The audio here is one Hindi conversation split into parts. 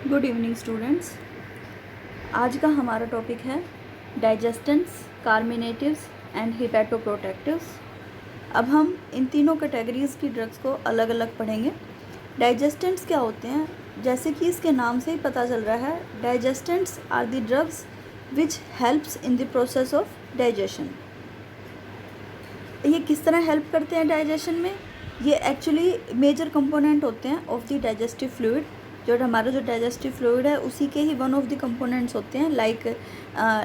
Good evening students. आज का हमारा टॉपिक है डाइजेस्टेंट्स, कार्मिनेटिव्स एंड हिपैटोप्रोटेक्टिव्स। अब हम इन तीनों कैटेगरीज़ की ड्रग्स को अलग अलग पढ़ेंगे। डाइजेस्टेंट्स क्या होते हैं? जैसे कि इसके नाम से ही पता चल रहा है, digestants are the drugs which helps in the process of digestion. ये किस तरह हेल्प करते हैं डाइजेशन में? ये एक्चुअली मेजर कंपोनेंट होते हैं ऑफ द डाइजेस्टिव फ्लूइड। जो हमारा जो डाइजेस्टिव फ्लूइड है उसी के ही वन ऑफ द कंपोनेंट्स होते हैं, like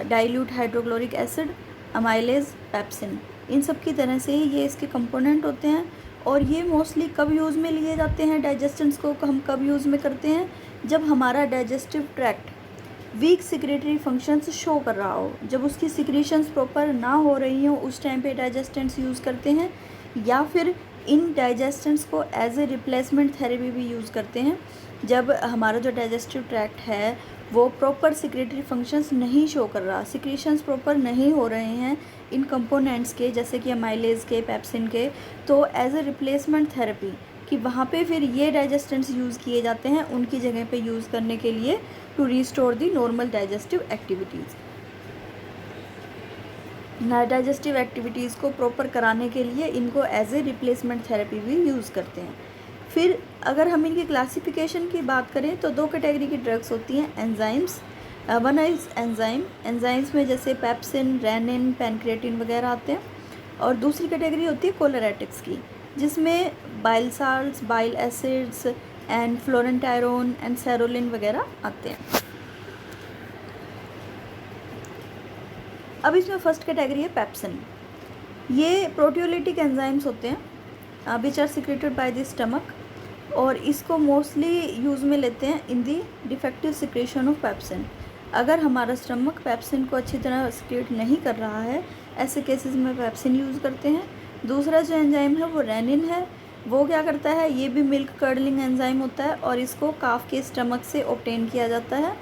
dilute hydrochloric acid, amylase, pepsin. इन सब की तरह से ही ये इसके कंपोनेंट होते हैं। और ये मोस्टली कब यूज़ में लिए जाते हैं? डाइजेस्टेंट्स को हम कब यूज़ में करते हैं? जब हमारा digestive tract weak secretory functions show कर रहा हो, जब उसकी सिक्रीशंस प्रॉपर ना हो रही हो, उस टाइम पे डाइजेस्टेंट्स यूज़ करते हैं। या फिर इन डाइजेस्टेंट्स को एज ए रिप्लेसमेंट थेरेपी भी यूज़ करते हैं, जब हमारा जो डाइजेस्टिव ट्रैक्ट है वो प्रॉपर सिक्रेटरी फंक्शंस नहीं शो कर रहा, सिक्रीशंस प्रॉपर नहीं हो रहे हैं इन कंपोनेंट्स के, जैसे कि अमाइलेज के, पेप्सिन के। तो एज ए रिप्लेसमेंट थेरेपी कि वहाँ पे फिर ये डाइजेस्टेंट्स यूज़ किए जाते हैं उनकी जगह पे यूज़ करने के लिए, to restore the normal digestive activities. Digestive activities को प्रॉपर कराने के लिए इनको एज ए रिप्लेसमेंट थेरेपी भी यूज़ करते हैं। फिर अगर हम इनकी क्लासिफिकेशन की बात करें तो दो कैटेगरी की ड्रग्स होती हैं enzymes. One is enzyme, enzymes में जैसे पेप्सिन, रेनिन, पैनक्रिएटिन वगैरह आते हैं। और दूसरी कैटेगरी होती है कोलेरेटिक्स की, जिसमें bile salts, bile acids and florantyrone and सेरोलिन वगैरह आते हैं। अब इसमें फर्स्ट कैटेगरी है पेप्सिन। ये प्रोटियोलिटिक एंजाइम्स होते हैं which are secreted by the stomach, और इसको मोस्टली यूज़ में लेते हैं in the defective secretion of pepsin. अगर हमारा स्टमक पेप्सिन को अच्छी तरह सिक्रेट नहीं कर रहा है, ऐसे केसेस में पेप्सिन यूज़ करते हैं। दूसरा जो एंजाइम है वो रेनिन है। वो क्या करता है? ये भी मिल्क कर्डलिंग एंजाइम होता है और इसको काफ के स्टमक से ऑब्टेन किया जाता है।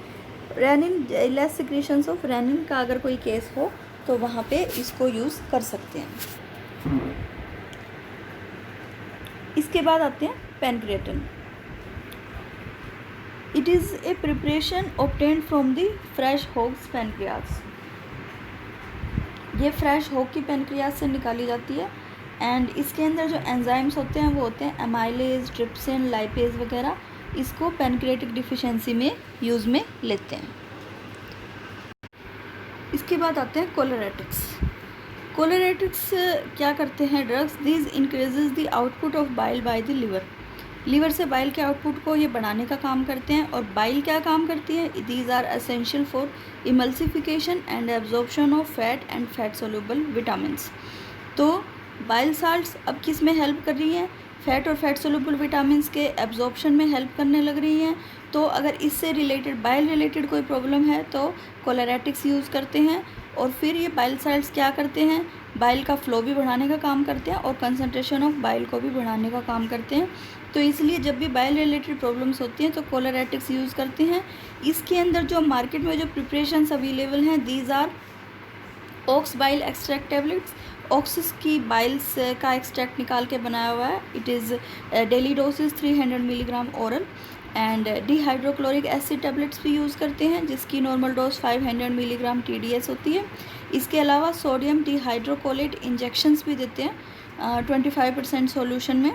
Rennin, less secretions of rennin का अगर कोई केस हो तो वहाँ पे इसको यूज़ कर सकते हैं। इसके बाद आते हैं pancreatin. It is a preparation obtained from the fresh hogs pancreas. ये फ्रेश होग की पैनक्रियाज से निकाली जाती है। एंड इसके अंदर जो एंजाइम्स होते हैं वो होते हैं अमाइलेज, ट्रिप्सिन, लाइपेज वगैरह। इसको पैनक्रियाटिक डिफिशिएंसी में यूज़ में लेते हैं। इसके बाद आते हैं कोलेरेटिक्स। कोलेरेटिक्स क्या करते हैं drugs? These increases the output of bile by the liver. Liver से बाइल के आउटपुट को ये बढ़ाने का काम करते हैं। और बाइल क्या काम करती है? These are essential for emulsification and absorption of fat and fat soluble vitamins. तो बाइल साल्ट्स अब किस में हेल्प कर रही हैं? फैट और फैट सोल्यूबल विटामिन्स के एब्जॉर्प्शन में हेल्प करने लग रही हैं। तो अगर इससे रिलेटेड, बाइल रिलेटेड कोई प्रॉब्लम है तो कोलेरेटिक्स यूज़ करते हैं। और फिर ये बाइल साल्ट्स क्या करते हैं? बाइल का फ्लो भी बढ़ाने का काम करते हैं और कंसंट्रेशन ऑफ बाइल को भी बढ़ाने का काम करते हैं। तो इसलिए जब भी बाइल रिलेटेड प्रॉब्लम्स होती हैं तो कोलेरेटिक्स यूज़ करते हैं। इसके अंदर जो मार्केट में जो प्रिपरेशंस अवेलेबल हैं, these are ox bile extract tablets. Oxes की बाइल्स का एक्सट्रैक्ट निकाल के बनाया हुआ है। It is daily dosage 300 milligram oral. And dehydrochloric acid tablets भी यूज़ करते हैं, जिसकी नॉर्मल डोज 500 मिलीग्राम TDS होती है। इसके अलावा सोडियम डिहाइड्रोकोलेट इंजेक्शंस भी देते हैं 25% सॉल्यूशन में,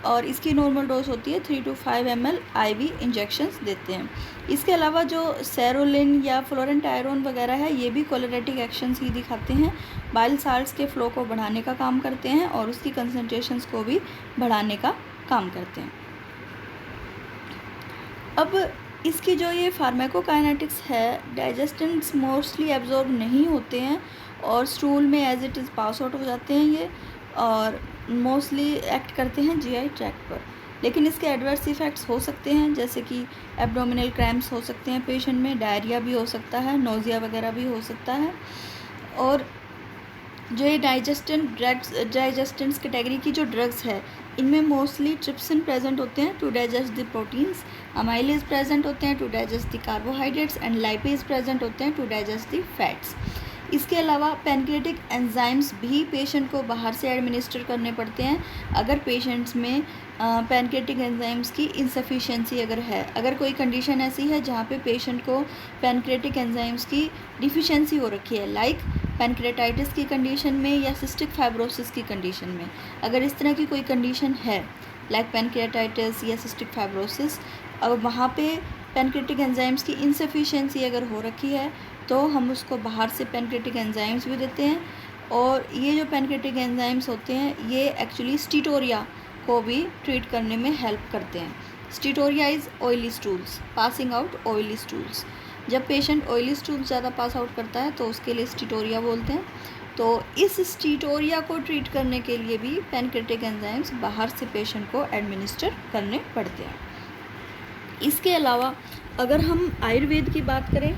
और इसकी नॉर्मल डोज होती है 3 to 5 ml IV इंजेक्शंस देते हैं। इसके अलावा जो सेरोलिन या फ्लोरेंटायरोन वगैरह है, ये भी कोलेरेटिक एक्शंस ही दिखाते हैं। बाइल साल्ट्स के फ्लो को बढ़ाने का काम करते हैं और उसकी कंसंट्रेशंस को भी बढ़ाने का काम करते हैं। अब इसकी जो ये फार्माकोकाइनेटिक्स है, डाइजेस्टेंट्स मोस्टली एब्जॉर्ब नहीं होते हैं और स्टूल में as it is pass out हो जाते हैं ये, और मोस्टली एक्ट करते हैं GI ट्रैक्ट पर। लेकिन इसके एडवर्स इफ़ेक्ट्स हो सकते हैं, जैसे कि एब्डोमिनल क्रैम्प्स हो सकते हैं पेशेंट में, डायरिया भी हो सकता है, नोज़िया वगैरह भी हो सकता है। और जो ये डाइजेस्टेंट्स कैटेगरी की जो ड्रग्स है, इनमें मोस्टली ट्रिप्सिन प्रेजेंट होते हैं to digest the proteins, amylase present होते हैं to digest the carbohydrates, and lipase present होते हैं टू डाइजेस्ट द फैट्स। इसके अलावा पैनक्रियाटिक एंजाइम्स भी पेशेंट को बाहर से एडमिनिस्टर करने पड़ते हैं अगर पेशेंट्स में पैनक्रियाटिक एंजाइम्स की इंसफिशिएंसी अगर कोई कंडीशन ऐसी है जहाँ पे पेशेंट को पैनक्रियाटिक एंजाइम्स की डिफिशिएंसी हो रखी है, लाइक पैनक्रियाटाइटिस की कंडीशन में या सिस्टिक फाइब्रोसिस की कंडीशन में, अगर इस तरह की कोई कंडीशन है लाइक पैनक्रियाटाइटिस या सिस्टिक फाइब्रोसिस, और वहाँ पे पैनक्रियाटिक एंजाइम्स की इंसफिशिएंसी अगर हो रखी है तो हम उसको बाहर से पैनक्रियाटिक एंजाइम्स भी देते हैं। और ये जो पैनक्रियाटिक एंजाइम्स होते हैं ये एक्चुअली स्टीटोरिया को भी ट्रीट करने में हेल्प करते हैं। Steatorrhoea is oily stools, passing out oily stools. जब पेशेंट ऑयली स्टूल्स ज़्यादा पास आउट करता है तो उसके लिए स्टीटोरिया बोलते हैं। तो इस स्टीटोरिया को ट्रीट करने के लिए भी पैनक्रियाटिक एंजाइम्स बाहर से पेशेंट को एडमिनिस्टर करने पड़ते हैं। इसके अलावा अगर हम आयुर्वेद की बात करें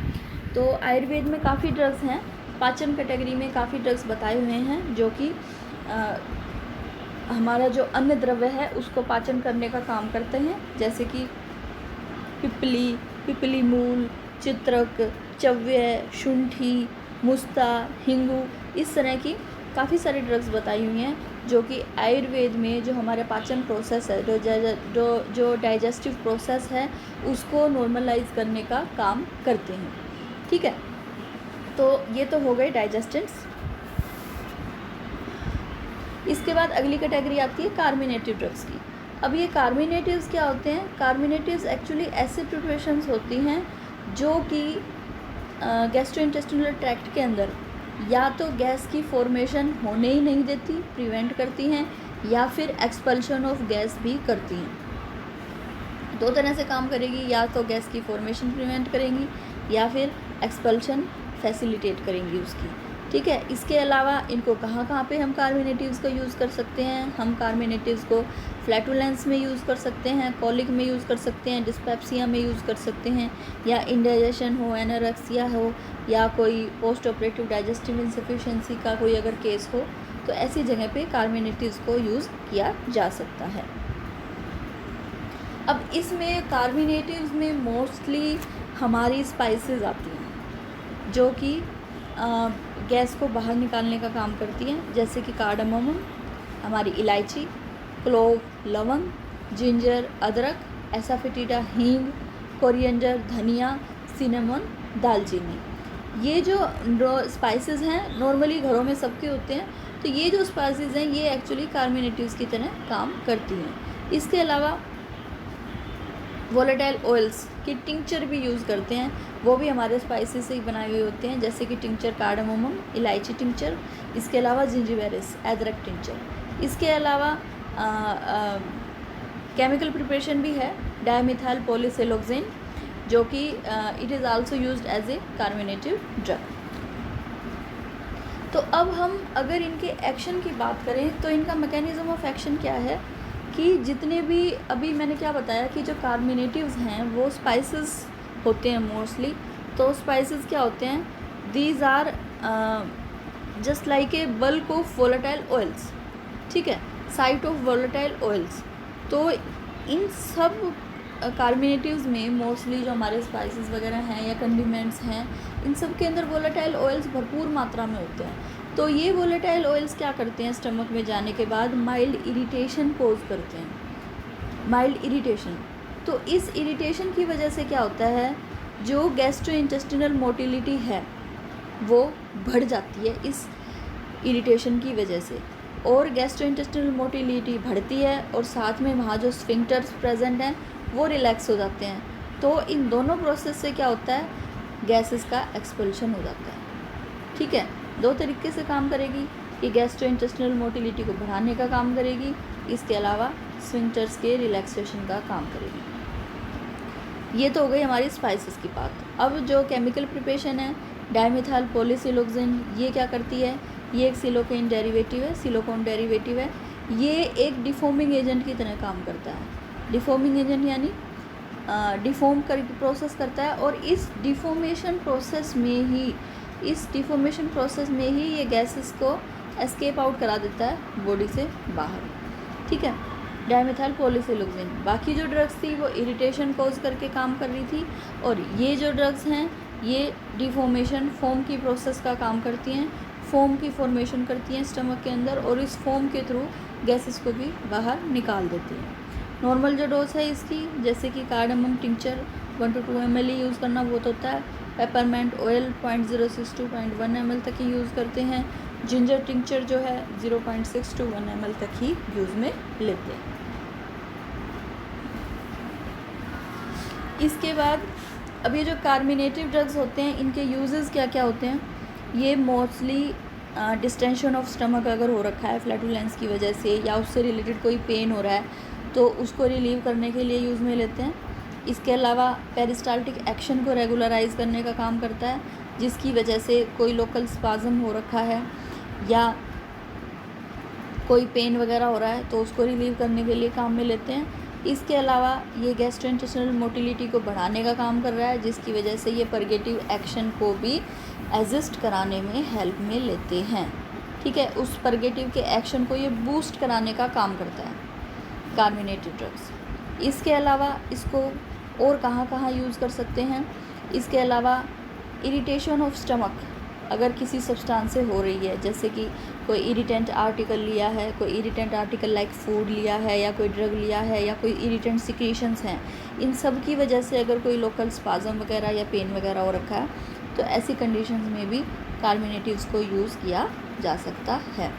तो आयुर्वेद में काफ़ी ड्रग्स हैं, पाचन कैटेगरी में काफ़ी ड्रग्स बताए हुए हैं जो कि हमारा जो अन्न द्रव्य है उसको पाचन करने का काम करते हैं, जैसे कि पिपली मूल, चित्रक, चव्य, शुंठी, मुस्ता, हिंगू, इस तरह की काफ़ी सारी ड्रग्स बताई हुई हैं जो कि आयुर्वेद में जो हमारे पाचन प्रोसेस है, जो डाइजेस्टिव प्रोसेस है उसको नॉर्मलाइज करने का काम करते हैं। ठीक है, तो ये तो हो गए डाइजेस्टेंट्स। इसके बाद अगली कैटेगरी आती है कार्मिनेटिव ड्रग्स की। अब ये कार्मिनेटिव्स क्या होते हैं? कार्मिनेटिव्स एक्चुअली ऐसे प्रिपरेशंस होती हैं जो कि गैस्ट्रोइंटेस्टिनल ट्रैक्ट के अंदर या तो गैस की फॉर्मेशन होने ही नहीं देती, प्रिवेंट करती हैं, या फिर एक्सपल्शन ऑफ गैस भी करती हैं। दो तरह से काम करेगी, या तो गैस की फॉर्मेशन प्रिवेंट करेंगी या फिर एक्सपल्शन फैसिलिटेट करेंगी उसकी। ठीक है, इसके अलावा इनको कहाँ पे हम कार्मिनेटिव्स को यूज़ कर सकते हैं? हम कार्मिनेटिव्स को फ्लैटुलेंस में यूज़ कर सकते हैं, कॉलिक में यूज़ कर सकते हैं, डिस्पेप्सिया में यूज़ कर सकते हैं, या इंडाइजेशन हो, एनोरेक्सिया हो, या कोई पोस्ट ऑपरेटिव डाइजेस्टिव इंसफिशिएंसी का कोई अगर केस हो तो ऐसी जगह पे कार्मिनेटिव्स को यूज़ किया जा सकता है। अब इसमें कार्मिनेटिव्स में मोस्टली हमारी स्पाइसेस आती हैं जो कि गैस को बाहर निकालने का काम करती हैं, जैसे कि कार्डामम, हमारी इलायची, क्लोव, लवंग, जिंजर, अदरक, एसाफेटिडा, हींग, कोरिएंडर, धनिया, सिनेमन, दालचीनी। ये जो स्पाइसेस हैं नॉर्मली घरों में सबके होते हैं, तो ये जो स्पाइसेस हैं ये एक्चुअली कार्मिनेटिव्स की तरह काम करती हैं। इसके अलावा वोलेटाइल ऑयल्स की टिंक्चर भी यूज़ करते हैं, वो भी हमारे स्पाइसेस से ही बनाए हुए होते हैं, जैसे कि टिंक्चर कार्डामम, इलायची टिंक्चर, इसके अलावा जिंजिवेरिस, अदरक टिंक्चर। इसके अलावा केमिकल प्रिपरेशन भी है डायमिथाइल पॉलीसिलोक्सेन, जो कि it is also used as a carminative drug. तो अब हम अगर इनके एक्शन की बात करें तो इनका मैकेनिज्म ऑफ एक्शन क्या है कि जितने भी अभी मैंने क्या बताया कि जो कार्मिनेटिव्स हैं वो स्पाइसेस होते हैं मोस्टली। तो स्पाइसेस क्या होते हैं? These are just like a bulk of volatile oils. ठीक है, साइट ऑफ वोलेटाइल ऑयल्स। तो इन सब कार्मिनेटिव्स में मोस्टली जो हमारे स्पाइसेस वगैरह हैं या कंडिमेंट्स हैं, इन सब के अंदर वोलेटाइल ऑयल्स भरपूर मात्रा में होते हैं। तो ये वोलेटाइल ऑयल्स क्या करते हैं? स्टमक में जाने के बाद माइल्ड इरिटेशन कोज करते हैं, माइल्ड इरिटेशन। तो इस इरिटेशन की वजह से क्या होता है, जो गैस्ट्रोइंटेस्टिनल मोटिलिटी है वो बढ़ जाती है इस इरिटेशन की वजह से, और गैस्ट्रोइंटेस्टिनल मोटिलिटी बढ़ती है और साथ में वहाँ जो स्फिंक्टर्स प्रेजेंट हैं वो रिलैक्स हो जाते हैं। तो इन दोनों प्रोसेस से क्या होता है? गैसेस का एक्सपल्शन हो जाता है। ठीक है, दो तरीके से काम करेगी कि गैस्ट्रोइंटेस्टिनल मोटिलिटी को बढ़ाने का काम करेगी, इसके अलावा स्फिंक्टर्स के रिलैक्सेशन का काम करेगी। ये तो हो गई हमारी स्पाइसेस की बात। अब जो केमिकल प्रिपरेशन है डायमिथाइल पॉलीसिलोक्सेन, ये क्या करती है? ये एक सिलोकेन डेरिवेटिव है, सिलोकोन डेरिवेटिव है। ये एक डिफॉर्मिंग एजेंट की तरह काम करता है। डिफॉर्मिंग एजेंट यानी डिफॉर्म कर प्रोसेस करता है, और इस डिफॉर्मेशन प्रोसेस में ही ये गैसेस को एस्केप आउट करा देता है बॉडी से बाहर। ठीक है, डायमिथाइल पॉलीसिलोक्सेन। बाकी जो ड्रग्स थी वो इरिटेशन कॉज करके काम कर रही थी, और ये जो ड्रग्स हैं ये डिफॉर्मेशन फोम की प्रोसेस का काम करती हैं, फोम की फॉर्मेशन करती हैं स्टमक के अंदर, और इस फोम के थ्रू गैसेस को भी बाहर निकाल देती हैं। नॉर्मल जो डोज है इसकी, जैसे कि cardamom tincture 1 to 2 ml he use करना बहुत होता है। पेपरमेंट ऑयल 0.06 to 0.1 ml तक ही यूज़ करते हैं। जिंजर टिंचर जो है 0.6 to 1 ml तक ही यूज़ में लेते हैं। इसके बाद अब ये जो कार्मिनेटिव ड्रग्स होते हैं, इनके यूजेस क्या क्या होते हैं। ये मोस्टली डिस्टेंशन ऑफ स्टमक अगर हो रखा है फ्लैटुलेंस की वजह से, या उससे रिलेटेड कोई पेन हो रहा है, तो उसको रिलीव करने के लिए यूज़ में लेते हैं। इसके अलावा पेरिस्टाल्टिक एक्शन को रेगुलराइज करने का काम करता है, जिसकी वजह से कोई लोकल स्पाज्म हो रखा है या कोई पेन वगैरह हो रहा है, तो उसको रिलीव करने के लिए काम में लेते हैं। इसके अलावा ये गैस्ट्रोइंटेस्टिनल मोटिलिटी को बढ़ाने का काम कर रहा है, जिसकी वजह से ये परगेटिव एक्शन को भी एसिस्ट कराने में हेल्प में लेते हैं। ठीक है, उस परगेटिव के एक्शन को ये बूस्ट कराने का काम करता है कार्मिनेटिव ड्रग्स। इसके अलावा इसको और कहाँ कहाँ यूज़ कर सकते हैं। इसके अलावा इरिटेशन ऑफ स्टमक अगर किसी सब्सटेंस से हो रही है, जैसे कि कोई इरिटेंट आर्टिकल लिया है, कोई इरिटेंट आर्टिकल लाइक फूड लिया है, या कोई ड्रग लिया है, या कोई इरिटेंट सिक्रीशंस हैं, इन सब की वजह से अगर कोई लोकल स्पाज्म वगैरह या पेन वगैरह हो रखा है, तो ऐसी कंडीशंस में भी कार्मिनेटिव्स को यूज़ किया जा सकता है।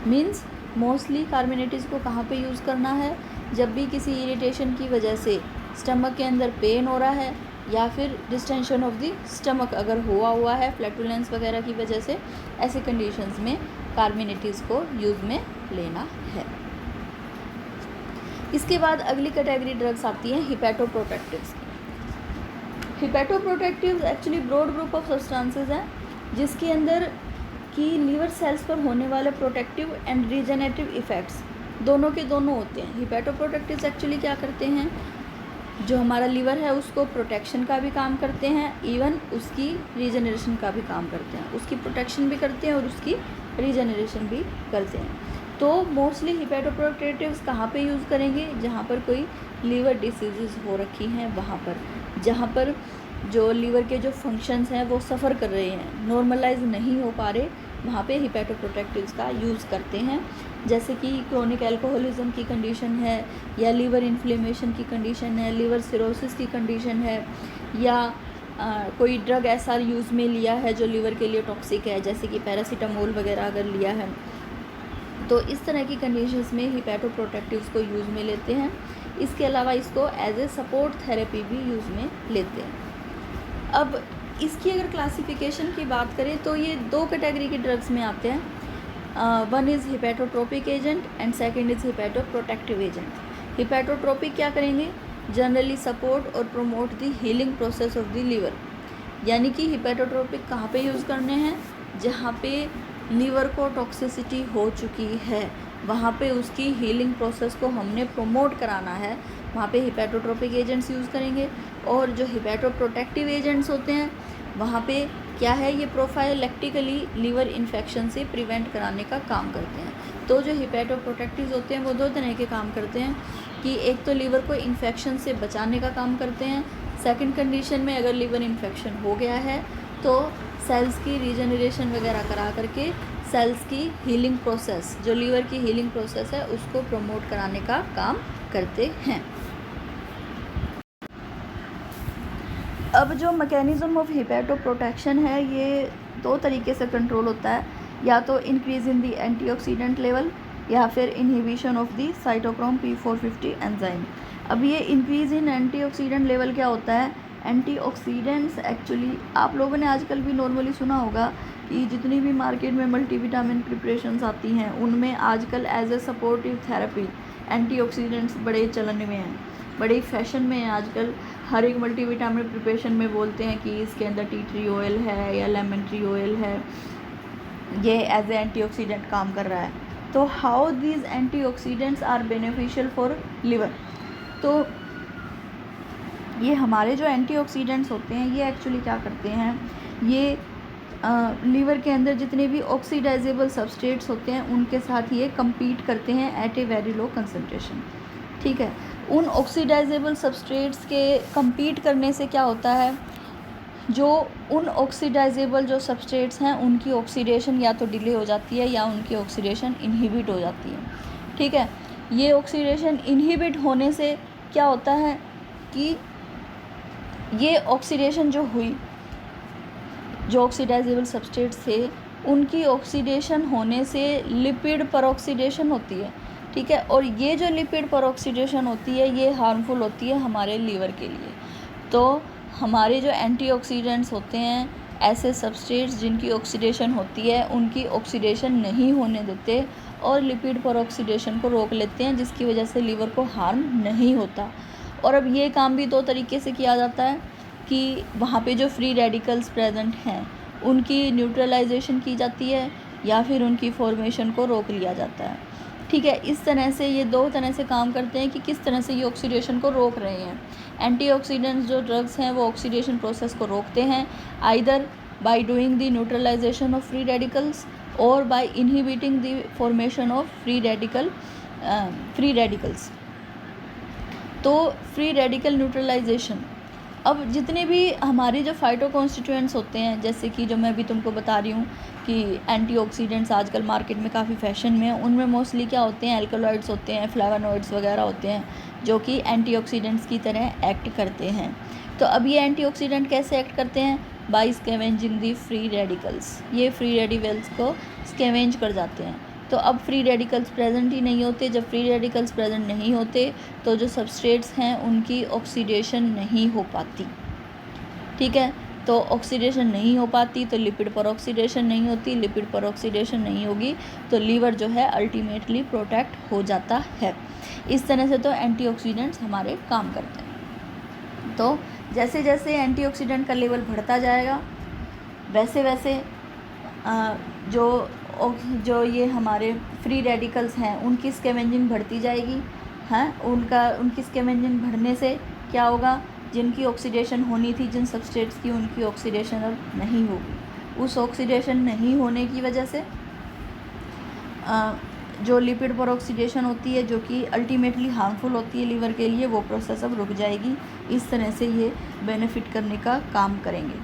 मीन्स मोस्टली कार्मिनेटिव्स को कहाँ पे यूज़ करना है, जब भी किसी इरिटेशन की वजह से स्टमक के अंदर पेन हो रहा है, या फिर डिस्टेंशन ऑफ द स्टमक अगर हुआ है फ्लैटुलेंस वगैरह की वजह से, ऐसे कंडीशंस में कार्मिनेटिव्स को यूज़ में लेना है। इसके बाद अगली कैटेगरी ड्रग्स आती हैं हिपैटोप्रोटेक्टिव्स की। Hepatoprotectives actually broad group of substances हैं, जिसके अंदर की लीवर सेल्स पर होने वाले प्रोटेक्टिव एंड रीजनरेटिव इफ़ेक्ट्स दोनों के दोनों होते हैं। हिपैटोप्रोटेक्टिव्स एक्चुअली क्या करते हैं, जो हमारा लीवर है उसको प्रोटेक्शन का भी काम करते हैं, इवन उसकी रीजनरेशन का भी काम करते हैं। उसकी प्रोटेक्शन भी करते हैं और उसकी रीजनरेशन भी करते हैं। तो मोस्टली हिपैटोप्रोटेक्टिव्स कहाँ पे यूज़ करेंगे, जहाँ पर कोई लीवर डिसीज़ हो रखी हैं, वहाँ पर जहाँ पर जो लीवर के जो फंक्शंस हैं वो सफ़र कर रहे हैं, नॉर्मलाइज नहीं हो पा रहे, वहाँ पे हिपैटोप्रोटेक्टिव्स का यूज़ करते हैं। जैसे कि क्रोनिक अल्कोहलिज्म की कंडीशन है, या लीवर इन्फ्लेमेशन की कंडीशन है, लीवर सिरोसिस की कंडीशन है, या कोई ड्रग ऐसा यूज़ में लिया है जो लीवर के लिए टॉक्सिक है, जैसे कि पैरासीटामोल वगैरह अगर लिया है, तो इस तरह की कंडीशंस में हिपैटोप्रोटेक्टिव्स को यूज़ में लेते हैं। इसके अलावा इसको एज ए सपोर्ट थेरेपी भी यूज़ में लेते हैं। अब इसकी अगर क्लासिफिकेशन की बात करें तो ये दो कैटेगरी के ड्रग्स में आते हैं। One is hepatotropic agent and second is hepatoprotective agent. Hepatotropic क्या करेंगे, जनरली सपोर्ट और promote the healing process of the liver. यानी कि हिपैटोट्रोपिक कहाँ पे यूज़ करने हैं, जहाँ पे लीवर को टॉक्सिसिटी हो चुकी है, वहाँ पे उसकी हीलिंग प्रोसेस को हमने प्रमोट कराना है, वहाँ पे हिपैटोट्रोपिक एजेंट्स यूज़ करेंगे। और जो हिपैटोप्रोटेक्टिव एजेंट्स होते हैं, वहाँ पे क्या है, ये प्रोफाइलैक्टिकली लीवर इन्फेक्शन से प्रिवेंट कराने का काम करते हैं। तो जो हिपैटोप्रोटेक्टिव्स होते हैं वो दो तरह के काम करते हैं, कि एक तो लीवर को इन्फेक्शन से बचाने का काम करते हैं, सेकंड कंडीशन में अगर लीवर इन्फेक्शन हो गया है तो सेल्स की रीजनरेशन वगैरह करा करके सेल्स की हीलिंग प्रोसेस, जो लीवर की हीलिंग प्रोसेस है, उसको प्रमोट कराने का काम करते हैं। अब जो मैकेनिज़्म ऑफ हिपैटोप्रोटेक्शन है, ये दो तरीके से कंट्रोल होता है, या तो increase in the antioxidant level, या फिर inhibition of the cytochrome P450 enzyme. अब ये इंक्रीज़ इन एंटीऑक्सीडेंट लेवल क्या होता है, एंटीऑक्सीडेंट्स एक्चुअली आप लोगों ने आजकल भी नॉर्मली सुना होगा कि जितनी भी मार्केट में मल्टीविटामिन प्रिपरेशंस आती हैं, उनमें आजकल as a supportive therapy antioxidants बड़े चलन में हैं, बड़े फैशन में है आजकल। हर एक मल्टीविटामिन प्रिपरेशन में बोलते हैं कि इसके अंदर टी ट्री ऑयल है या लेमन ट्री ऑयल है, ये एज ए एंटीऑक्सीडेंट काम कर रहा है। तो how these antioxidants are beneficial for liver. तो ये हमारे जो एंटीऑक्सीडेंट्स होते हैं, ये एक्चुअली क्या करते हैं, ये लीवर के अंदर जितने भी ऑक्सीडाइजेबल सबस्ट्रेट्स होते हैं उनके साथ ये compete करते हैं at a very low concentration. ठीक है, उन ऑक्सीडाइजेबल सबस्ट्रेट्स के compete करने से क्या होता है, जो उन ऑक्सीडाइजेबल जो सबस्ट्रेट्स हैं उनकी ऑक्सीडेशन या तो डिले हो जाती है या उनकी ऑक्सीडेशन इनहिबिट हो जाती है। ठीक है, ये ऑक्सीडेशन इनहिबिट होने से क्या होता है कि ये ऑक्सीडेशन जो हुई, जो ऑक्सीडाइजेबल सबस्ट्रेट्स थे उनकी ऑक्सीडेशन होने से लिपिड परऑक्सीडेशन होती है। ठीक है, और ये जो लिपिड परऑक्सीडेशन होती है ये हार्मफुल होती है हमारे लीवर के लिए। तो हमारे जो एंटीऑक्सीडेंट्स होते हैं, ऐसे सबस्ट्रेट्स जिनकी ऑक्सीडेशन होती है उनकी ऑक्सीडेशन नहीं होने देते और लिपिड परऑक्सीडेशन को रोक लेते हैं, जिसकी वजह से लीवर को हार्म नहीं होता। और अब ये काम भी दो तरीके से किया जाता है कि वहाँ पे जो फ्री रेडिकल्स प्रेजेंट हैं उनकी न्यूट्रलाइजेशन की जाती है या फिर उनकी फॉर्मेशन को रोक लिया जाता है। ठीक है, इस तरह से ये दो तरह से काम करते हैं कि किस तरह से ये ऑक्सीडेशन को रोक रहे हैं। एंटीऑक्सीडेंट्स जो ड्रग्स हैं वो ऑक्सीडेशन प्रोसेस को रोकते हैं, either by doing the neutralization of free radicals और by inhibiting the formation of free radicals. तो फ्री रेडिकल न्यूट्रलाइजेशन, अब जितने भी हमारे जो फाइटो कॉन्स्टिट्यूएंट्स होते हैं, जैसे कि जो मैं अभी तुमको बता रही हूँ कि एंटीऑक्सीडेंट्स आजकल मार्केट में काफ़ी फैशन में हैं, उनमें मोस्टली क्या होते हैं, एल्कलॉइड्स होते हैं, फ्लेवोनॉइड्स वगैरह होते हैं जो कि एंटीऑक्सीडेंट्स की तरह एक्ट करते हैं। तो अब ये एंटीऑक्सीडेंट कैसे एक्ट करते हैं? बाय स्कैवेंजिंग दी फ्री रेडिकल्स। ये फ्री रेडिकल्स को स्कैवेंज कर जाते हैं। तो अब फ्री रेडिकल्स प्रेजेंट ही नहीं होते। जब फ्री रेडिकल्स प्रेजेंट नहीं होते तो जो सबस्ट्रेट्स हैं उनकी ऑक्सीडेशन नहीं हो पाती। ठीक है, तो ऑक्सीडेशन नहीं हो पाती तो लिपिड पर ऑक्सीडेशन नहीं होती, लिपिड पर ऑक्सीडेशन नहीं होगी तो लीवर जो है अल्टीमेटली प्रोटेक्ट हो जाता है। इस तरह से तो एंटीऑक्सीडेंट्स हमारे काम करते हैं। तो जैसे जैसे एंटीऑक्सीडेंट का लेवल बढ़ता जाएगा वैसे वैसे जो ये हमारे फ्री रेडिकल्स हैं उनकी स्कैवेंजिंग बढ़ती जाएगी। उनकी स्कैवेंजिंग बढ़ने से क्या होगा, जिनकी ऑक्सीडेशन होनी थी जिन सबस्ट्रेट्स की, उनकी ऑक्सीडेशन अब नहीं होगी। उस ऑक्सीडेशन नहीं होने की वजह से जो लिपिड पर ऑक्सीडेशन होती है जो कि अल्टीमेटली हार्मफुल होती है लीवर के लिए, वो प्रोसेस अब रुक जाएगी। इस तरह से ये बेनिफिट करने का काम करेंगे,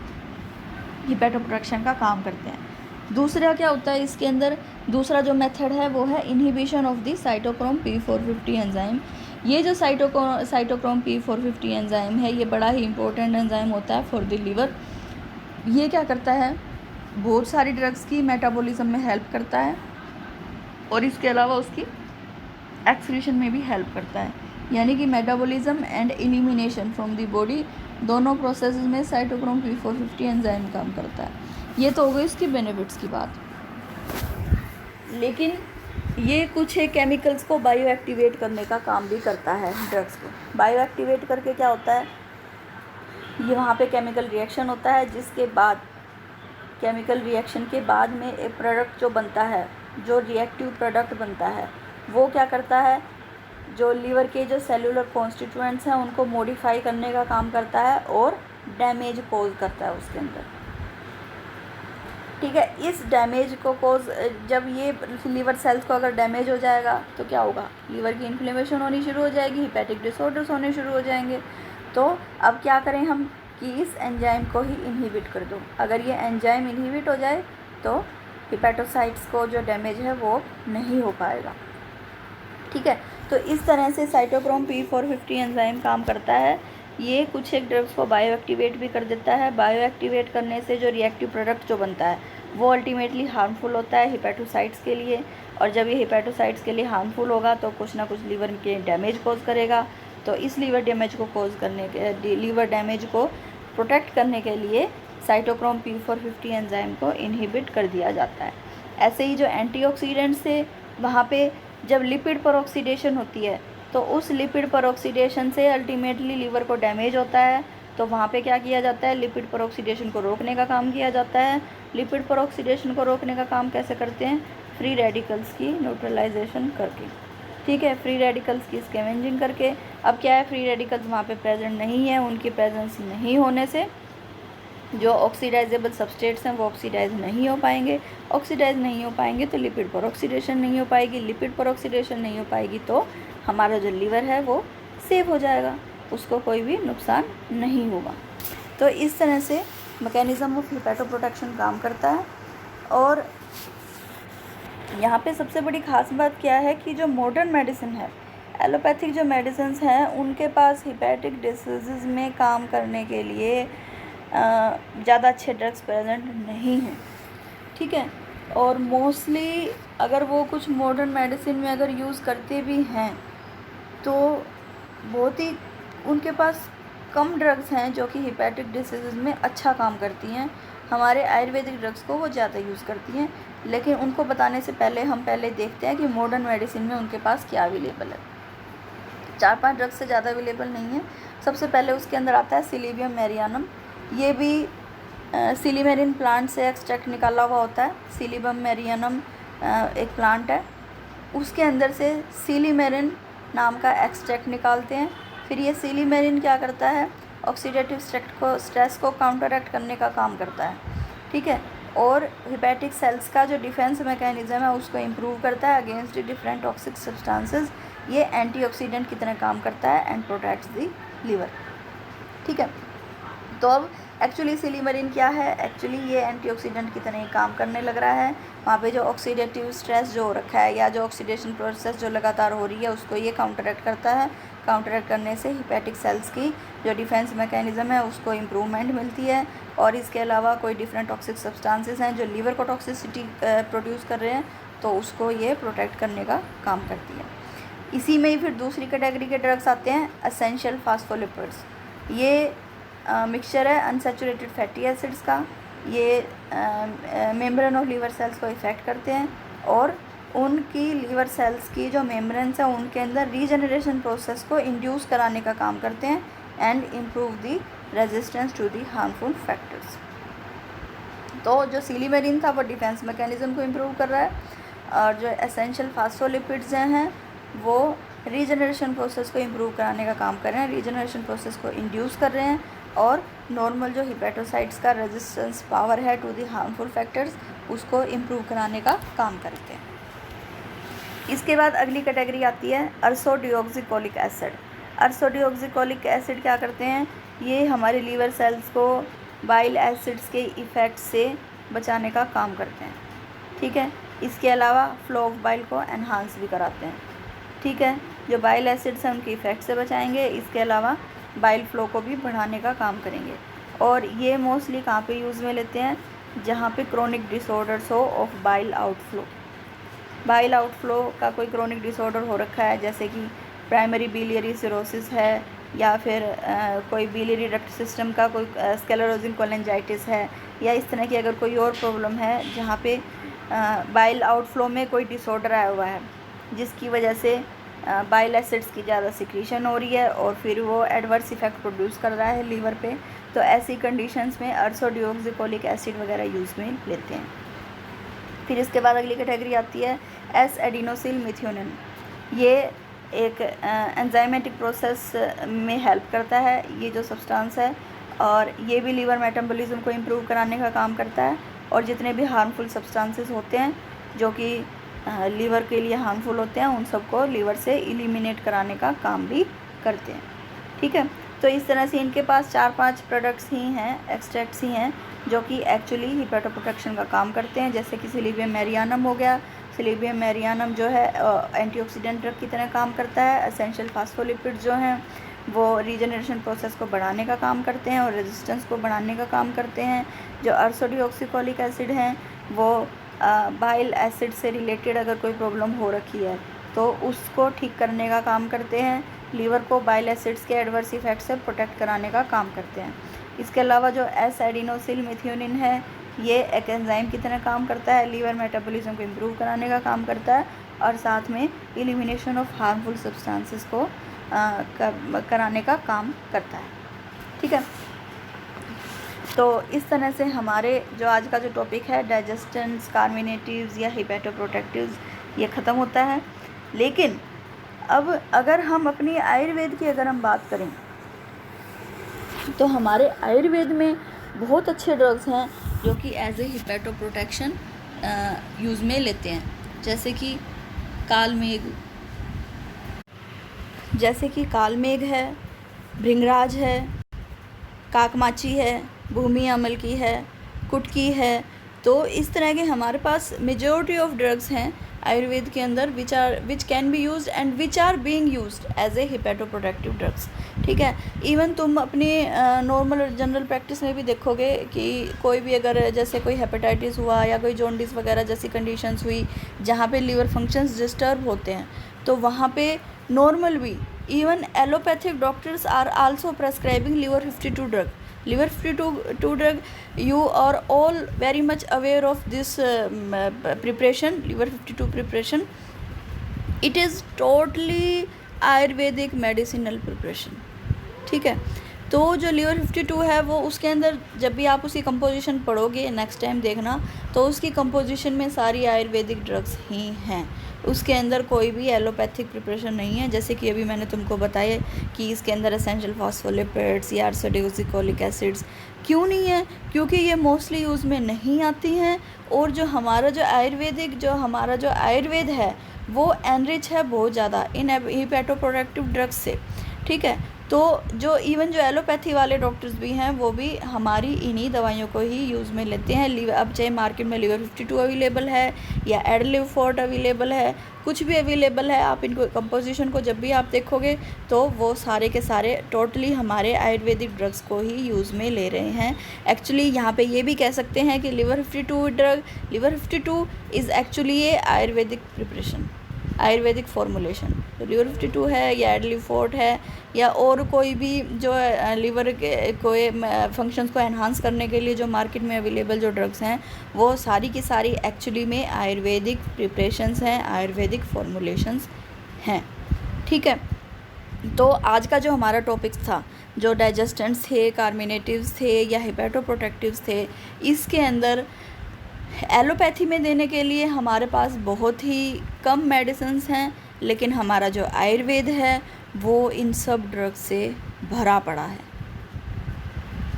हिपैटो प्रोटेक्शन का काम करते हैं। दूसरा क्या होता है इसके अंदर, दूसरा जो मेथड है वो है inhibition of the cytochrome P450 enzyme. ये जो साइटोक्रोम P450 एंजाइम है ये बड़ा ही इंपॉर्टेंट एंजाइम होता है फॉर द लीवर। ये क्या करता है, बहुत सारी ड्रग्स की मेटाबॉलिज्म में हेल्प करता है और इसके अलावा उसकी एक्सक्रीशन में भी हेल्प करता है। यानी कि metabolism and elimination from the body, दोनों प्रोसेस में साइटोक्रोम P450 एंजाइम काम करता है। ये तो हो गई इसकी बेनिफिट्स की बात। लेकिन ये कुछ है केमिकल्स को बायो एक्टिवेट करने का काम भी करता है। ड्रग्स को बायो एक्टिवेट करके क्या होता है, ये वहाँ पे केमिकल रिएक्शन होता है, जिसके बाद केमिकल रिएक्शन के बाद में एक प्रोडक्ट जो बनता है, जो रिएक्टिव प्रोडक्ट बनता है, वो क्या करता है, जो लीवर के जो सेलुलर कॉन्स्टिट्यूएंट्स हैं उनको मॉडिफाई करने का काम करता है और डैमेज कॉज करता है उसके अंदर। ठीक है, इस डैमेज को कॉज, जब ये लीवर सेल्स को अगर डैमेज हो जाएगा तो क्या होगा, लीवर की इन्फ्लेमेशन होनी शुरू हो जाएगी, हिपैटिक डिसऑर्डर्स होने शुरू हो जाएंगे। तो अब क्या करें हम कि इस एंजाइम को ही इनहिबिट कर दो। अगर ये एंजाइम इनहिबिट हो जाए तो हिपैटोसाइट्स को जो डैमेज है वो नहीं हो पाएगा। ठीक है, तो इस तरह से साइटोक्रोम P450 एंजाइम काम करता है। ये कुछ एक ड्रग्स को बायो एक्टिवेट भी कर देता है। बायो एक्टिवेट करने से जो रिएक्टिव प्रोडक्ट जो बनता है वो अल्टीमेटली हार्मफुल होता है हिपैटोसाइट्स के लिए, और जब ये हिपैटोसाइट्स के लिए हार्मफुल होगा तो कुछ ना कुछ लीवर के डैमेज कॉज करेगा। तो इस लीवर डैमेज को प्रोटेक्ट करने के लिए साइटोक्रोम P450 एंजाइम को इनहिबिट कर दिया जाता है। ऐसे ही जो एंटीऑक्सीडेंट्स थे, वहाँ पे जब लिपिड पर ऑक्सीडेशन होती है तो उस लिपिड पर ऑक्सीडेशन से अल्टीमेटली लीवर को डैमेज होता है। तो वहाँ पे क्या किया जाता है, लिपिड पर ऑक्सीडेशन को रोकने का काम किया जाता है। लिपिड पर ऑक्सीडेशन को रोकने का काम कैसे करते हैं, फ्री रेडिकल्स की न्यूट्रलाइजेशन करके। ठीक है, फ्री रेडिकल्स की स्कैवेंजिंग करके। अब क्या है, फ्री रेडिकल्स वहाँ पे प्रेजेंट नहीं है, उनकी प्रेजेंस नहीं होने से जो ऑक्सीडाइजेबल सबस्ट्रेट्स हैं वो ऑक्सीडाइज नहीं हो पाएंगे। ऑक्सीडाइज नहीं हो पाएंगे तो लिपिड पर ऑक्सीडेशन नहीं हो पाएगी। लिपिड पर ऑक्सीडेशन नहीं हो पाएगी तो हमारा जो लीवर है वो सेव हो जाएगा, उसको कोई भी नुकसान नहीं होगा। तो इस तरह से मैकेनिज़्म ऑफ हिपैटो प्रोटेक्शन काम करता है। और यहाँ पे सबसे बड़ी ख़ास बात क्या है कि जो मॉडर्न मेडिसिन है, एलोपैथिक जो मेडिसिन हैं, उनके पास हिपैटिक डिसीज़ में काम करने के लिए ज़्यादा अच्छे ड्रग्स प्रेजेंट नहीं हैं, ठीक है। और मोस्टली अगर वो कुछ मॉडर्न मेडिसिन में अगर यूज़ करते भी हैं तो बहुत ही उनके पास कम ड्रग्स हैं जो कि हिपैटिक डिसीज़ में अच्छा काम करती हैं। हमारे आयुर्वेदिक ड्रग्स को वो ज़्यादा यूज़ करती हैं, लेकिन उनको बताने से पहले हम देखते हैं कि मॉडर्न मेडिसिन में उनके पास क्या अवेलेबल है। 4-5 ड्रग्स से ज़्यादा अवेलेबल नहीं है। सबसे पहले उसके अंदर आता है सिलीबियम मैरियानम। ये भी सिलीमेरिन प्लांट से एक्सट्रैक्ट निकाला हुआ होता है। सिलीबियम मैरियानम एक प्लांट है, उसके अंदर से सिलीमेरिन नाम का एक्सट्रैक्ट निकालते हैं। फिर ये सिलीमेरिन क्या करता है, ऑक्सीडेटिव स्ट्रेस को काउंटरएक्ट करने का काम करता है, ठीक है। और हिपैटिक सेल्स का जो डिफेंस मैकेनिज़्म है उसको इम्प्रूव करता है अगेंस्ट डिफरेंट टॉक्सिक सब्सटेंसेस। ये एंटीऑक्सीडेंट की तरह काम करता है एंड प्रोटेक्ट्स द लीवर, ठीक है। तो अब एक्चुअली सिलीमेरिन क्या है, एक्चुअली ये एंटीऑक्सीडेंट की तरह ही काम करने लग रहा है। वहाँ पे जो ऑक्सीडेटिव स्ट्रेस जो हो रखा है या जो ऑक्सीडेशन प्रोसेस जो लगातार हो रही है उसको ये काउंटरएक्ट करता है। काउंटरएक्ट करने से हिपैटिक सेल्स की जो डिफेंस मैकेनिज़्म है उसको इम्प्रूवमेंट मिलती है। और इसके अलावा कोई डिफरेंट टॉक्सिक सब्सटेंसेस हैं जो लीवर को टॉक्सिसिटी प्रोड्यूस कर रहे हैं तो उसको ये प्रोटेक्ट करने का काम करती है। इसी में ही फिर दूसरी कैटेगरी के ड्रग्स आते हैं एसेंशियल फास्फोलिपिड्स। ये मिक्सचर है अनसैचुरेटेड फैटी एसिड्स का। ये मेम्ब्रेन ऑफ लीवर सेल्स को इफ़ेक्ट करते हैं और उनकी लीवर सेल्स की जो मेम्ब्रेन्स हैं उनके अंदर रीजनरेशन प्रोसेस को इंड्यूस कराने का काम करते हैं and improve the resistance to the harmful factors. तो जो सिलीमेरिन था वो डिफेंस मैकेनिज़्म को इम्प्रूव कर रहा है और जो एसेंशियल फास्फोलिपिड्स हैं वो रीजनरेशन प्रोसेस को इम्प्रूव कराने का काम कर रहे हैं, रीजनरेशन प्रोसेस को इंड्यूस कर रहे हैं और नॉर्मल जो हिपैटोसाइट्स का रेजिस्टेंस पावर है टू दी हार्मफुल फैक्टर्स उसको इम्प्रूव कराने का काम करते हैं। इसके बाद अगली कैटेगरी आती है अर्सोडिऑक्सिकोलिक एसिड। अर्सोडिऑक्सिकोलिक एसिड क्या करते हैं, ये हमारे लीवर सेल्स को बाइल एसिड्स के इफ़ेक्ट से बचाने का काम करते हैं, ठीक है। इसके अलावा फ्लो ऑफ बाइल को एनहांस भी कराते हैं, ठीक है। जो बाइल एसिड्स हैं उनके इफ़ेक्ट से बचाएंगे, इसके अलावा बाइल फ्लो को भी बढ़ाने का काम करेंगे। और ये मोस्टली कहाँ पे यूज़ में लेते हैं, जहाँ पे क्रोनिक डिसऑर्डर्स हो of bile outflow. Bile outflow का कोई क्रोनिक डिसऑर्डर हो रखा है जैसे कि प्राइमरी बिलियरी सिरोसिस है या फिर कोई बिलियरी डक्ट सिस्टम का कोई स्क्लेरोसिस कोलेंजाइटिस है या इस तरह की अगर कोई और प्रॉब्लम है जहाँ पे बाइल आउटफ्लो में कोई डिसऑर्डर आया हुआ है जिसकी वजह से बाइल एसिड्स की ज़्यादा सिक्रीशन हो रही है और फिर वो एडवर्स इफ़ेक्ट प्रोड्यूस कर रहा है लीवर पे, तो ऐसी कंडीशंस में अर्सोडिऑक्सिकोलिक एसिड वगैरह यूज़ में लेते हैं। फिर इसके बाद अगली कैटेगरी आती है एस एडिनोसिल मिथ्योनिन। ये एक एंजाइमेटिक प्रोसेस में हेल्प करता है ये जो सब्सटेंस है और ये भी लीवर मेटाबॉलिज्म को इम्प्रूव कराने का काम करता है और जितने भी हार्मफुल सब्सटेंसेस होते हैं जो कि लीवर के लिए हार्मफुल होते हैं उन सबको लीवर से एलिमिनेट कराने का काम भी करते हैं, ठीक है। तो इस तरह से इनके पास 4-5 प्रोडक्ट्स ही हैं, एक्सट्रैक्ट्स ही हैं जो कि एक्चुअली हिपैटो प्रोटेक्शन का काम करते हैं। जैसे कि सिलीबियम मैरियानम हो गया, सिलीबियम मैरियानम जो है एंटीऑक्सीडेंट ड्रग की तरह काम करता है। एसेंशियल फास्फोलिपिड्स जो हैं वो रीजनरेशन प्रोसेस को बढ़ाने का काम करते हैं और रेजिस्टेंस को बढ़ाने का काम करते हैं। जो अर्सोडिऑक्सिकोलिक एसिड हैं वो बाइल एसिड से रिलेटेड अगर कोई प्रॉब्लम हो रखी है तो उसको ठीक करने का काम करते हैं, लीवर को बाइल एसिड्स के एडवर्स इफेक्ट से प्रोटेक्ट कराने का काम करते हैं। इसके अलावा जो एस एडिनोसिल मिथ्योनिन है ये एक एंजाइम की तरह काम करता है, लीवर मेटाबॉलिज्म को इम्प्रूव कराने का काम करता है और साथ में एलिमिनेशन ऑफ हार्मफुल सब्सटेंसेस को कराने का काम करता है, ठीक है। तो इस तरह से हमारे जो आज का जो टॉपिक है डाइजेस्टेंस, कार्मिनेटिव्स या हिपैटोप्रोटेक्टिव्स ये ख़त्म होता है। लेकिन अब अगर हम अपनी आयुर्वेद की अगर हम बात करें तो हमारे आयुर्वेद में बहुत अच्छे ड्रग्स हैं जो कि as a hepato protection use में लेते हैं, जैसे कि कालमेघ है, भृंगराज है, काकमाची है, भूमि अमल की है, कुटकी है। तो इस तरह के हमारे पास मेजॉरिटी ऑफ ड्रग्स हैं आयुर्वेद के अंदर which can be used and which are being used as a hepatoprotective drugs. ठीक है, इवन तुम अपनी नॉर्मल जनरल प्रैक्टिस में भी देखोगे कि कोई भी अगर जैसे कोई हेपेटाइटिस हुआ या कोई जॉन्डिस वगैरह जैसी कंडीशंस हुई जहाँ पे लीवर फंक्शंस डिस्टर्ब होते हैं, तो वहाँ पे नॉर्मल भी even allopathic doctors are also prescribing liver 52 drug. Liver 52 drug, you are all very much aware of this preparation, liver 52 preparation. It is totally Ayurvedic medicinal preparation. ठीक है, तो जो लीवर 52 है वो उसके अंदर जब भी आप उसकी कंपोजिशन पढ़ोगे नेक्स्ट टाइम देखना, तो उसकी कंपोजिशन में सारी आयुर्वेदिक ड्रग्स ही हैं, उसके अंदर कोई भी एलोपैथिक प्रिपरेशन नहीं है। जैसे कि अभी मैंने तुमको बताया कि इसके अंदर एसेंशियल फॉस्फोलिपिड्स या एसिडिक एसिड्स क्यों नहीं है, क्योंकि ये मोस्टली यूज़ में नहीं आती हैं। और जो हमारा जो आयुर्वेद है वो एनरिच है बहुत ज़्यादा इन हिपेटोप्रोटेक्टिव ड्रग्स से। ठीक है, तो जो इवन जो एलोपैथी वाले डॉक्टर्स भी हैं वो भी हमारी इन्हीं दवाइयों को ही यूज़ में लेते हैं। अब चाहे मार्केट में लिवर 52 अवेलेबल है या एडलिवफोर्ट अवेलेबल है, कुछ भी अवेलेबल है, आप इनको कंपोजिशन को जब भी आप देखोगे तो वो सारे के सारे टोटली हमारे आयुर्वेदिक ड्रग्स को ही यूज़ में ले रहे हैं। एक्चुअली यहाँ पे ये भी कह सकते हैं कि liver 52 is actually A Ayurvedic preparation, Ayurvedic formulation. तो लिवर 52 है या एडलिवफोर्ट है या और कोई भी जो लीवर के कोई फंक्शंस को एनहांस करने के लिए जो मार्केट में अवेलेबल जो ड्रग्स हैं वो सारी की सारी एक्चुअली में आयुर्वेदिक प्रिपरेशंस हैं, आयुर्वेदिक फॉर्मुलेशंस हैं। ठीक है, तो आज का जो हमारा टॉपिक था, जो डाइजेस्टेंट्स थे, कार्मिनेटिव्स थे या हिपेटोप्रोटेक्टिव्स थे, इसके अंदर एलोपैथी में देने के लिए हमारे पास बहुत ही कम मेडिसिन्स हैं, लेकिन हमारा जो आयुर्वेद है वो इन सब ड्रग्स से भरा पड़ा है।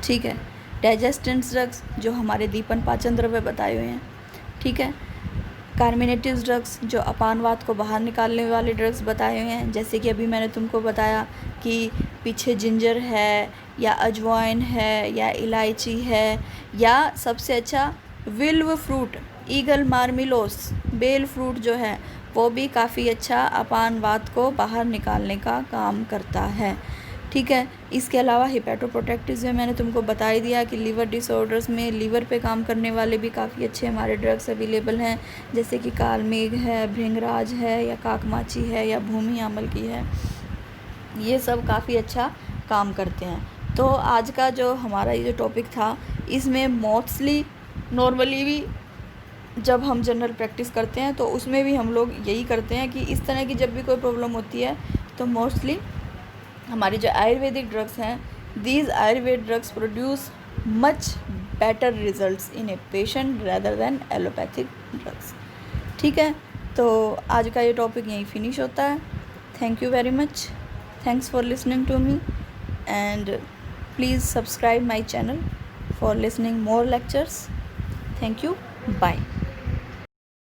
ठीक है, डाइजेस्टेंट्स ड्रग्स जो हमारे दीपन पाचन द्रव्य बताए हुए हैं। ठीक है, कार्मिनेटिव्स ड्रग्स जो अपानवात को बाहर निकालने वाले ड्रग्स बताए हुए हैं, जैसे कि अभी मैंने तुमको बताया कि पीछे जिंजर है या अजवाइन है या इलायची है या सबसे अच्छा विल्व फ्रूट, ईगल मार्मिलोस, बेल फ्रूट जो है वो भी काफ़ी अच्छा अपानवात को बाहर निकालने का काम करता है। ठीक है, इसके अलावा हिपेटोप्रोटेक्टिव्स में मैंने तुमको बता ही दिया कि लीवर डिसऑर्डर्स में लीवर पे काम करने वाले भी काफ़ी अच्छे हमारे ड्रग्स अवेलेबल हैं, जैसे कि कालमेघ है, भृंगराज है या काकमाची है या भूमि अमल की है, ये सब काफ़ी अच्छा काम करते हैं। तो आज का जो हमारा ये जो टॉपिक था इसमें मोस्टली नॉर्मली भी जब हम जनरल प्रैक्टिस करते हैं तो उसमें भी हम लोग यही करते हैं कि इस तरह की जब भी कोई प्रॉब्लम होती है तो मोस्टली हमारी जो आयुर्वेदिक ड्रग्स हैं, these Ayurveda drugs produce much better results in a patient rather than allopathic drugs. ठीक है, तो आज का ये टॉपिक यहीं फिनिश होता है। Thank you very much, thanks for listening to me and please subscribe my channel for listening more lectures. Thank you. Bye.